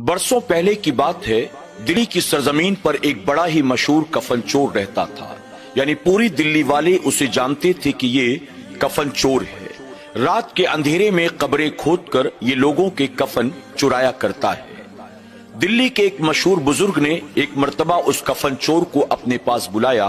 बरसों पहले की बात है। दिल्ली की सरजमीन पर एक बड़ा ही मशहूर कफन चोर रहता था। यानी पूरी दिल्ली वाले उसे जानते थे कि ये कफन चोर है। रात के अंधेरे में कब्रें खोदकर ये लोगों के कफन चुराया करता है। दिल्ली के एक मशहूर बुजुर्ग ने एक मर्तबा उस कफन चोर को अपने पास बुलाया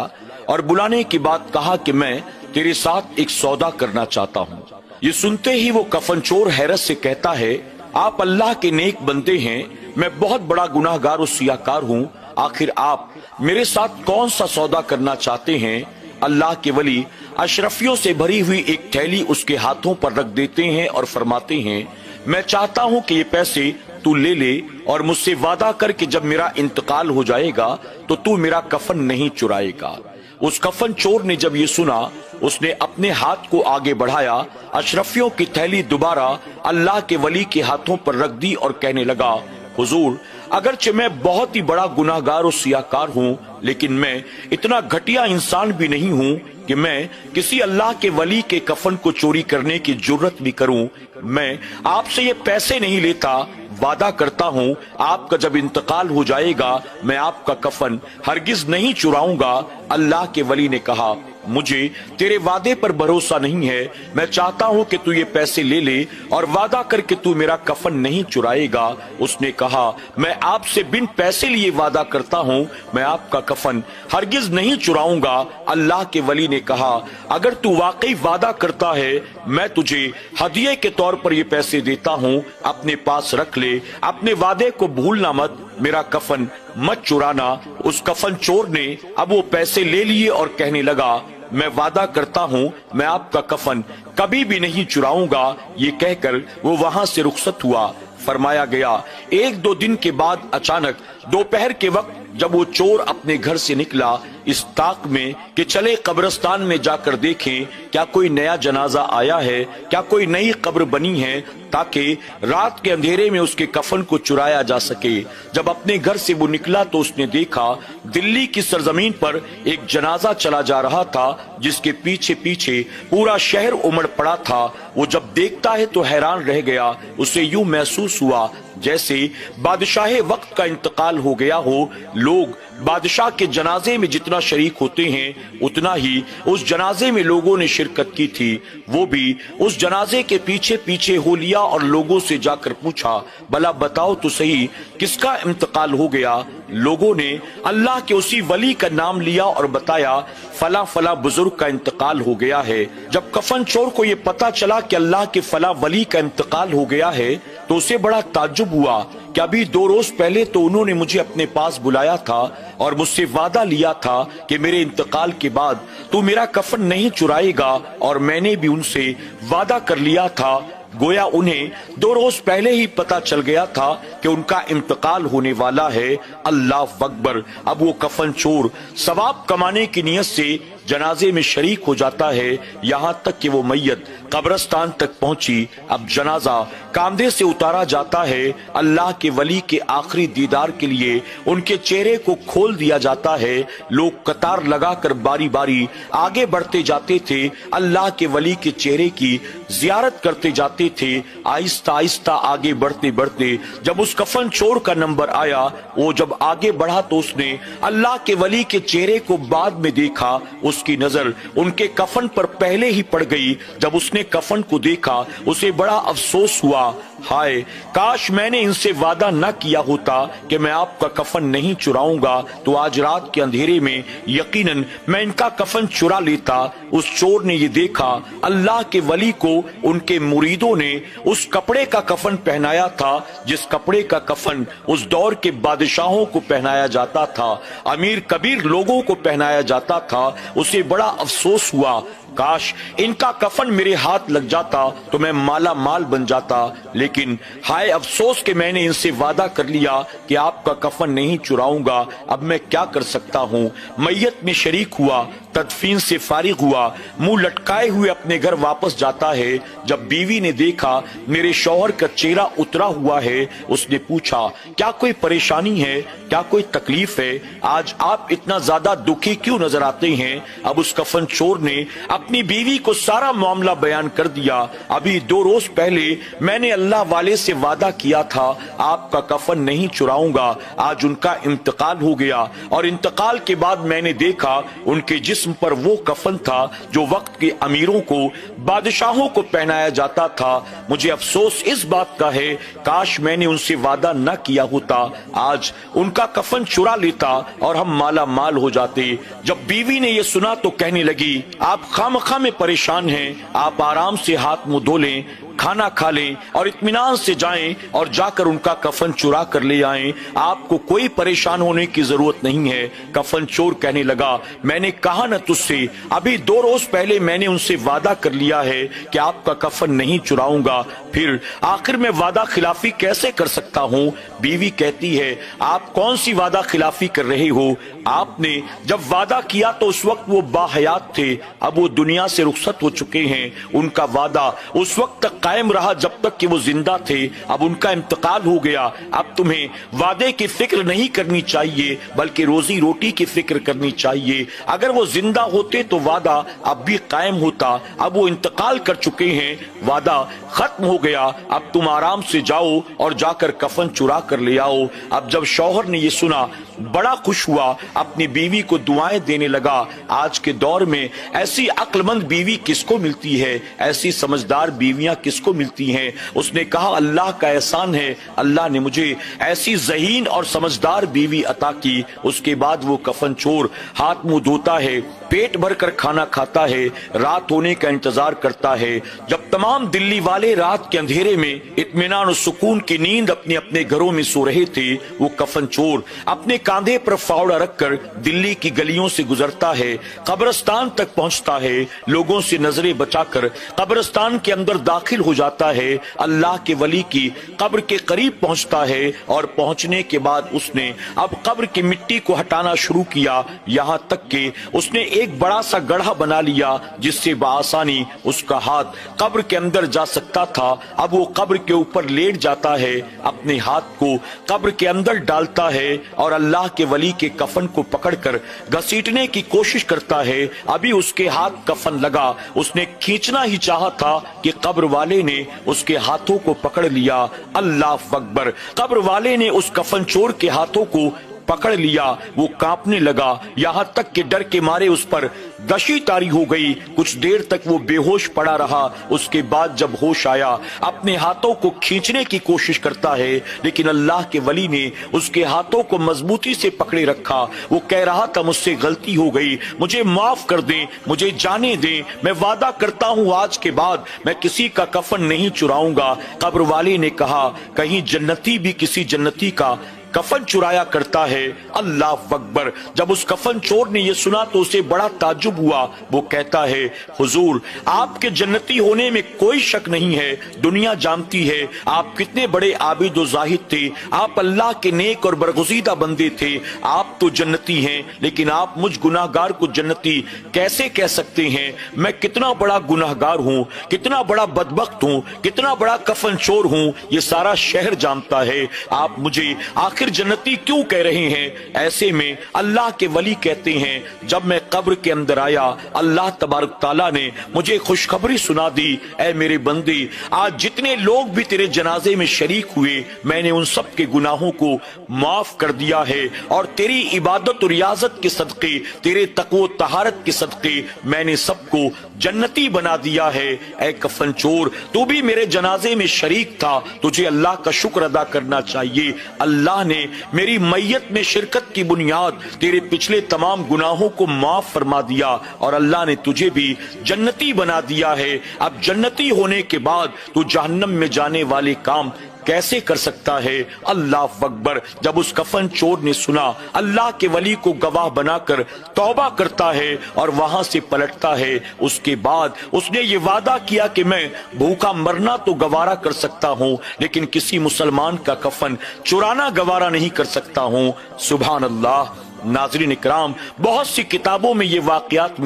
और बुलाने की बात कहा कि मैं तेरे साथ एक सौदा करना चाहता हूँ। ये सुनते ही वो कफन चोर हैरत से कहता है, आप अल्लाह के नेक बंदे हैं, मैं बहुत बड़ा गुनाहगार और सियाकार हूँ। आखिर आप मेरे साथ कौन सा सौदा करना चाहते हैं? अल्लाह के वली अशरफियों से भरी हुई एक थैली उसके हाथों पर रख देते हैं और फरमाते हैं, मैं चाहता हूँ कि ये पैसे तू ले ले और मुझसे वादा कर कि जब मेरा इंतकाल हो जाएगा तो तू मेरा कफन नहीं चुराएगा। उस कफन चोर ने जब ये सुना, उसने अपने हाथ को आगे बढ़ाया, अशरफियों की थैली दोबारा अल्लाह के वली के हाथों पर रख दी और कहने लगा, हुजूर, अगरचे मैं बहुत ही बड़ा गुनाहगार और सियाकार हूँ, लेकिन मैं इतना घटिया इंसान भी नहीं हूँ कि मैं किसी अल्लाह के वली के कफन को चोरी करने की जुर्रत भी करूं। मैं आपसे ये पैसे नहीं लेता, वादा करता हूं आपका जब इंतकाल हो जाएगा मैं आपका कफन हरगिज नहीं चुराऊंगा। अल्लाह के वली ने कहा, मुझे तेरे वादे पर भरोसा नहीं है, मैं चाहता हूं कि तू ये पैसे ले ले और वादा करके तू मेरा कफन नहीं चुराएगा। उसने कहा, मैं आपसे बिन पैसे लिए वादा करता हूं मैं आपका कफन हरगिज नहीं चुराऊंगा। अल्लाह के वली ने कहा, अगर तू वाकई वादा करता है मैं तुझे हदिये के तौर पर ये पैसे देता हूं, अपने पास रख ले, अपने वादे को भूलना मत, मेरा कफन मत चुराना। उस कफन चोर ने अब वो पैसे ले लिए और कहने लगा, मैं वादा करता हूँ मैं आपका कफन कभी भी नहीं चुराऊंगा। ये कहकर वो वहां से रुखसत हुआ। फरमाया गया, एक दो दिन के बाद अचानक दोपहर के वक्त जब वो चोर अपने घर से निकला, इस ताक में कि चले कब्रिस्तान में जाकर देखें क्या कोई नया जनाजा आया है, क्या कोई नई कब्र बनी है, ताकि रात के अंधेरे में उसके कफन को चुराया जा सके। जब अपने घर से वो निकला तो उसने देखा दिल्ली की सरजमीन पर एक जनाजा चला जा रहा था, जिसके पीछे पीछे पूरा शहर उमड़ पड़ा था। वो जब देखता है तो हैरान रह गया। उसे यूं महसूस हुआ जैसे बादशाह वक्त का इंतकाल हो गया हो। लोग बादशाह के जनाजे में जितना शरीक होते हैं उतना ही उस जनाजे में लोगों ने शिरकत की थी। वो भी उस जनाजे के पीछे पीछे हो लिया और लोगों से जाकर पूछा, भला बताओ तो सही किसका इंतकाल हो गया? लोगों ने अल्लाह के उसी वली का नाम लिया और बताया, फला फला बुजुर्ग का इंतकाल हो गया है। जब कफन चोर को ये पता चला कि अल्लाह के फला वली का इंतकाल हो गया है तो उसे बड़ा ताज्जुब हुआ कि अभी 2 रोज पहले तो उन्होंने मुझे अपने पास बुलाया था और मुझसे वादा लिया था कि मेरे इंतकाल के बाद तू मेरा कफन नहीं चुराएगा, और मैंने भी उनसे वादा कर लिया था। गोया उन्हें 2 रोज पहले ही पता चल गया था कि उनका इंतकाल होने वाला है। अल्लाह अकबर। अब वो कफन चोर सवाब कमाने की नियत से जनाजे में शरीक हो जाता है, यहाँ तक कि वो मैयत कब्रिस्तान तक पहुंची। अब जनाजा कांधे से उतारा जाता है। अल्लाह के वली के आखिरी दीदार के लिए उनके चेहरे को खोल दिया जाता है। लोग कतार लगाकर बारी बारी आगे बढ़ते जाते थे, अल्लाह के वली के चेहरे की जियारत करते जाते थे। आहिस्ता आहिस्ता आगे बढ़ते बढ़ते जब उस कफन चोर का नंबर आया, वो जब आगे बढ़ा तो उसने अल्लाह के वली के चेहरे को बाद में देखा। उसकी नजर उनके कफन पर पहले ही पड़ गई। जब उसने कफन को देखा उसे बड़ा अफसोस हुआ, हाय काश मैंने इनसे वादा न किया होता कि मैं आपका कफन नहीं चुराऊंगा, तो आज रात के अंधेरे में यकीनन मैं इनका कफन चुरा लेता। उस चोर ने ये देखा अल्लाह के वली को उनके मुरीदों ने उस कपड़े का कफन पहनाया था जिस कपड़े का कफन उस दौर के बादशाहों को पहनाया जाता था, अमीर कबीर लोगों को पहनाया जाता था। उसे बड़ा अफसोस हुआ, काश इनका कफन मेरे हाथ लग जाता तो मैं माला माल बन जाता, लेकिन हाय अफसोस कि मैंने इनसे वादा कर लिया कि आपका कफन नहीं चुराऊंगा। अब मैं क्या कर सकता हूँ? मैयत में शरीक हुआ, तदफीन से फारिग हुआ, मुंह लटकाए हुए अपने घर वापस जाता है। जब बीवी ने देखा मेरे शौहर का चेहरा उतरा हुआ है, उसने पूछा क्या कोई परेशानी है, क्या कोई तकलीफ है, आज आप इतना ज्यादा दुखी क्यों नजर आते हैं। अब उस कफन चोर ने अपनी बीवी को सारा मामला बयान कर दिया। अभी 2 रोज पहले मैंने अल्लाह वाले से वादा किया था आपका कफन नहीं चुराऊंगा, आज उनका इंतकाल हो गया और इंतकाल के बाद मैंने देखा उनके जिस्म पर वो कफन था जो वक्त के अमीरों को, बादशाहों को पहनाया जाता था। मुझे अफसोस इस बात का है काश मैंने उनसे वादा न किया होता, आज उनका कफन चुरा लेता और हम माला माल हो जाते। जब बीवी ने ये सुना तो कहने लगी आप खामखा में परेशान हैं, आप आराम से हाथ मुंह धो लें, खाना खा लें और इत्मीनान से जाएं और जाकर उनका कफन चुरा कर ले आएं, आपको कोई परेशान होने की जरूरत नहीं है। कफन चोर कहने लगा मैंने कहा न तुझसे, अभी 2 रोज पहले मैंने उनसे वादा कर लिया है कि आपका कफन नहीं चुराऊंगा, फिर आखिर में वादा खिलाफी कैसे कर सकता हूँ। बीवी कहती है आप कौन सी वादा खिलाफी कर रहे हो, आपने जब वादा किया तो उस वक्त वो बाहयात थे, अब वो दुनिया से रुखसत हो चुके हैं। उनका वादा उस वक्त तक कायम रहा जब तक कि वो जिंदा थे, अब उनका इंतकाल हो गया। अब तुम्हें वादे की फिक्र नहीं करनी चाहिए बल्कि रोजी रोटी की फिक्र करनी चाहिए। अगर वो जिंदा होते तो वादा अब भी कायम होता, अब वो इंतकाल कर चुके हैं, वादा खत्म हो गया। अब तुम आराम से जाओ और जाकर कफन चुरा कर ले आओ। अब जब शौहर ने ये सुना बड़ा खुश हुआ, अपनी बीवी को दुआएं देने लगा। आज के दौर में ऐसी अक्लमंद बीवी किसको मिलती है, ऐसी समझदार बीवियां किसको मिलती हैं। उसने कहा अल्लाह का एहसान है, अल्लाह ने मुझे ऐसी ज़हीन और समझदार बीवी अता की। उसके बाद वो कफन चोर हाथ मुंह धोता है, पेट भर कर खाना खाता है, रात होने का इंतजार करता है। जब तमाम दिल्ली वाले रात के अंधेरे में इत्मीनान और सुकून की नींद अपने अपने घरों में सो रहे थे, वो कफन चोर अपने कांधे पर फावड़ा रखकर दिल्ली की गलियों से गुजरता है, कब्रिस्तान तक पहुंचता है, लोगों से नजरें बचाकर कब्रिस्तान के अंदर दाखिल हो जाता है, अल्लाह के वली की कब्र के करीब पहुंचता है और पहुंचने के बाद उसने अब कब्र की मिट्टी को हटाना शुरू किया, यहाँ तक कि उसने एक बड़ा सा गड्ढा बना लिया जिससे बआसानी उसका हाथ कब्र के अंदर जा सकता था। अब वो कब्र के ऊपर लेट जाता है, अपने हाथ को कब्र के अंदर डालता है और अल्लाह के वली के कफन को पकड़कर घसीटने की कोशिश करता है। अभी उसके हाथ कफन लगा, उसने खींचना ही चाहा था कि कब्र वाले ने उसके हाथों को पकड़ लिया। अल्लाह अकबर, कब्र वाले ने उस कफन चोर के हाथों को पकड़ लिया। वो कांपने लगा, यहाँ तक कि डर के मारे उस पर दशी तारी हो गई। कुछ देर तक वो बेहोश पड़ा रहा। उसके बाद जब होश आया अपने हाथों को खींचने की कोशिश करता है, लेकिन अल्लाह के वली ने उसके हाथों को मजबूती से पकड़े रखा। वो कह रहा था मुझसे गलती हो गई, मुझे माफ कर दें, मुझे जाने दें, मैं वादा करता हूँ आज के बाद मैं किसी का कफन नहीं चुराऊंगा। कब्र वाले ने कहा कहीं जन्नती भी किसी जन्नती का कफन चुराया करता है। अल्लाह अकबर, जब उस कफन चोर ने ये सुना तो उसे बड़ा ताज्जुब हुआ। वो कहता है हुजूर आपके जन्नती होने में कोई शक नहीं है, दुनिया जानती है आप कितने बड़े आबिद और जाहिद थे, आप अल्लाह के नेक और बरगुज़ीदा बंदे थे, आप तो जन्नती हैं, लेकिन आप मुझ गुनाहगार को जन्नती कैसे कह सकते हैं। मैं कितना बड़ा गुनाहगार हूँ, कितना बड़ा बदबख्त हूँ, कितना बड़ा कफन चोर हूँ, ये सारा शहर जानता है, आप मुझे आखिर जन्नती क्यों कह रहे हैं। ऐसे में अल्लाह के वली कहते हैं जब मैं कब्र के अंदर आया अल्लाह तबारक ताला ने मुझे खुशखबरी सुना दी, ऐ मेरे बंदे आज जितने लोग भी तेरे जनाजे में शरीक हुए मैंने उन सब के गुनाहों को माफ कर दिया है और तेरी इबादत और रियाजत के सदके, तेरे तकवो तहारत के सदके मैंने सबको जन्नती बना दिया है। ऐ कफन चोर तू भी मेरे जनाजे में शरीक था, तुझे अल्लाह का शुक्र अदा करना चाहिए। अल्लाह ने मेरी मैयत में शिरकत की बुनियाद तेरे पिछले तमाम गुनाहों को माफ फरमा दिया और अल्लाह ने तुझे भी जन्नती बना दिया है। अब जन्नती होने के बाद तू जहन्नम में जाने वाले काम कैसे कर सकता है। अल्लाह अकबर, जब उस कफन चोर ने सुना अल्लाह के वली को गवाह बनाकर तौबा करता है और वहां से पलटता है। उसके बाद उसने ये वादा किया कि मैं भूखा मरना तो गवारा कर सकता हूँ लेकिन किसी मुसलमान का कफन चुराना गवारा नहीं कर सकता हूँ। सुभान अल्लाह। नाज़रीन इकराम, बहुत सी किताबों में ये वाक़यात